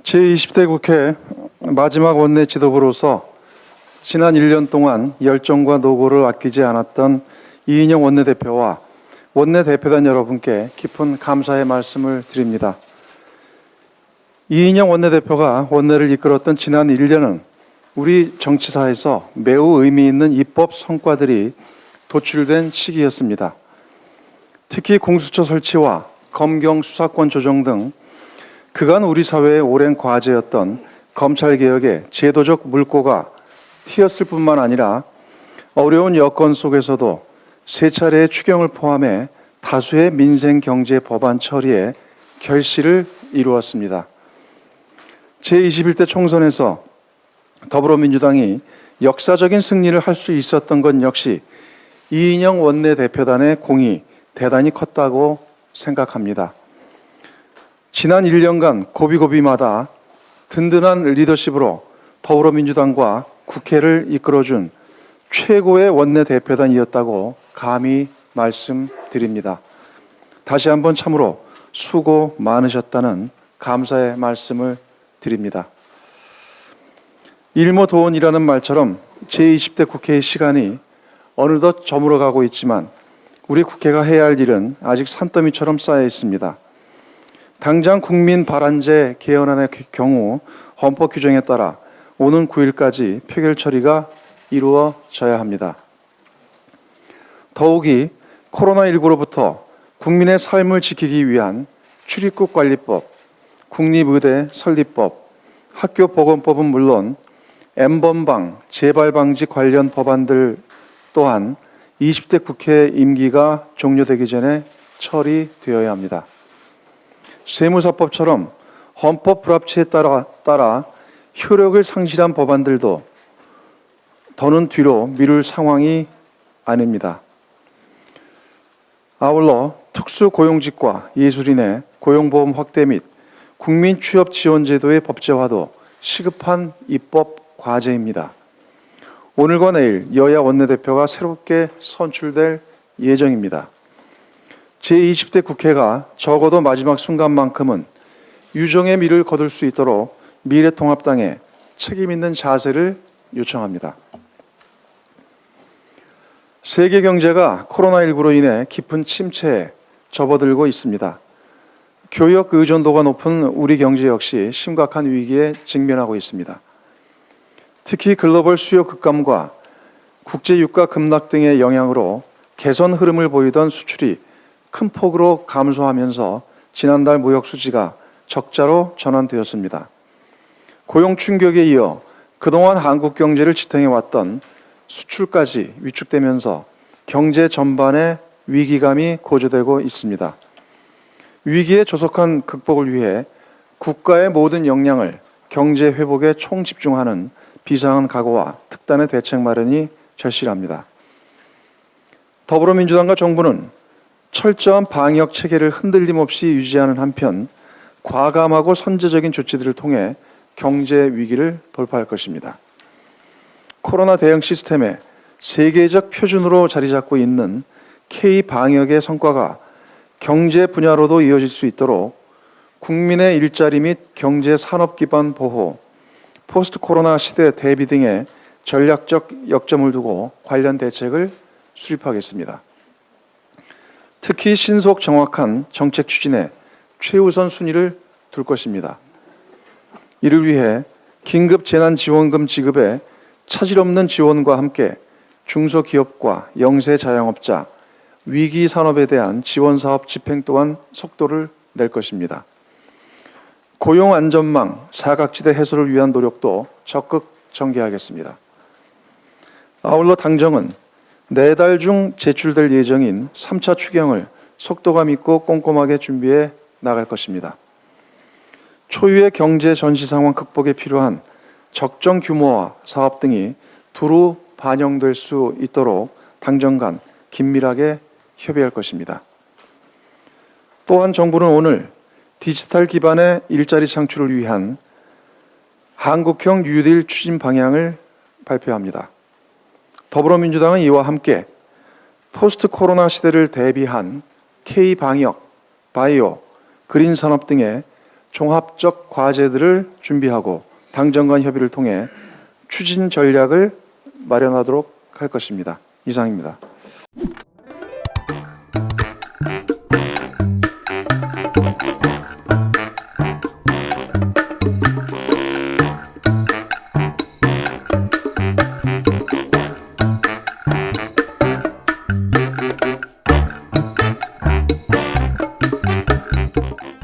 제20대 국회 마지막 원내 지도부로서 지난 1년 동안 열정과 노고를 아끼지 않았던 이인영 원내대표와 원내대표단 여러분께 깊은 감사의 말씀을 드립니다. 이인영 원내대표가 원내를 이끌었던 지난 1년은 우리 정치사에서 매우 의미 있는 입법 성과들이 도출된 시기였습니다. 특히 공수처 설치와 검경 수사권 조정 등 그간 우리 사회의 오랜 과제였던 검찰개혁의 제도적 물꼬가 튀었을 뿐만 아니라 어려운 여건 속에서도 세 차례의 추경을 포함해 다수의 민생 경제 법안 처리에 결실을 이루었습니다. 제21대 총선에서 더불어민주당이 역사적인 승리를 할 수 있었던 것 역시 이인영 원내대표단의 공이 대단히 컸다고 생각합니다. 지난 1년간 고비고비마다 든든한 리더십으로 더불어민주당과 국회를 이끌어준 최고의 원내대표단이었다고 감히 말씀드립니다. 다시 한번 참으로 수고 많으셨다는 감사의 말씀을 드립니다. 일모도원이라는 말처럼 제20대 국회의 시간이 어느덧 저물어가고 있지만 우리 국회가 해야 할 일은 아직 산더미처럼 쌓여 있습니다. 당장 국민 발안제 개헌안의 경우 헌법 규정에 따라 오는 9일까지 표결 처리가 이루어져야 합니다. 더욱이 코로나19로부터 국민의 삶을 지키기 위한 출입국 관리법, 국립의대 설립법, 학교보건법은 물론 N번방, 재발방지 관련 법안들 또한 20대 국회 임기가 종료되기 전에 처리되어야 합니다. 세무사법처럼 헌법 불합치에 따라 효력을 상실한 법안들도 더는 뒤로 미룰 상황이 아닙니다. 아울러 특수고용직과 예술인의 고용보험 확대 및 국민취업지원제도의 법제화도 시급한 입법 과제입니다. 오늘과 내일 여야 원내대표가 새롭게 선출될 예정입니다. 제20대 국회가 적어도 마지막 순간만큼은 유정의 미를 거둘 수 있도록 미래통합당에 책임 있는 자세를 요청합니다. 세계 경제가 코로나19로 인해 깊은 침체에 접어들고 있습니다. 교역 의존도가 높은 우리 경제 역시 심각한 위기에 직면하고 있습니다. 특히 글로벌 수요 급감과 국제 유가 급락 등의 영향으로 개선 흐름을 보이던 수출이 큰 폭으로 감소하면서 지난달 무역 수지가 적자로 전환되었습니다. 고용 충격에 이어 그동안 한국 경제를 지탱해왔던 수출까지 위축되면서 경제 전반의 위기감이 고조되고 있습니다. 위기의 조속한 극복을 위해 국가의 모든 역량을 경제 회복에 총집중하는 비상한 각오와 특단의 대책 마련이 절실합니다. 더불어민주당과 정부는 철저한 방역 체계를 흔들림 없이 유지하는 한편 과감하고 선제적인 조치들을 통해 경제 위기를 돌파할 것입니다. 코로나 대응 시스템의 세계적 표준으로 자리 잡고 있는 K-방역의 성과가 경제 분야로도 이어질 수 있도록 국민의 일자리 및 경제 산업 기반 보호, 포스트 코로나 시대 대비 등의 전략적 역점을 두고 관련 대책을 수립하겠습니다. 특히 신속 정확한 정책 추진에 최우선 순위를 둘 것입니다. 이를 위해 긴급 재난지원금 지급에 차질 없는 지원과 함께 중소기업과 영세 자영업자, 위기 산업에 대한 지원 사업 집행 또한 속도를 낼 것입니다. 고용 안전망, 사각지대 해소를 위한 노력도 적극 전개하겠습니다. 아울러 당정은 내달 중 제출될 예정인 3차 추경을 속도감 있고 꼼꼼하게 준비해 나갈 것입니다. 초유의 경제 전시 상황 극복에 필요한 적정 규모와 사업 등이 두루 반영될 수 있도록 당정 간 긴밀하게 협의할 것입니다. 또한 정부는 오늘 디지털 기반의 일자리 창출을 위한 한국형 뉴딜 추진 방향을 발표합니다. 더불어민주당은 이와 함께 포스트 코로나 시대를 대비한 K-방역, 바이오, 그린 산업 등의 종합적 과제들을 준비하고 당정 간 협의를 통해 추진 전략을 마련하도록 할 것입니다. 이상입니다.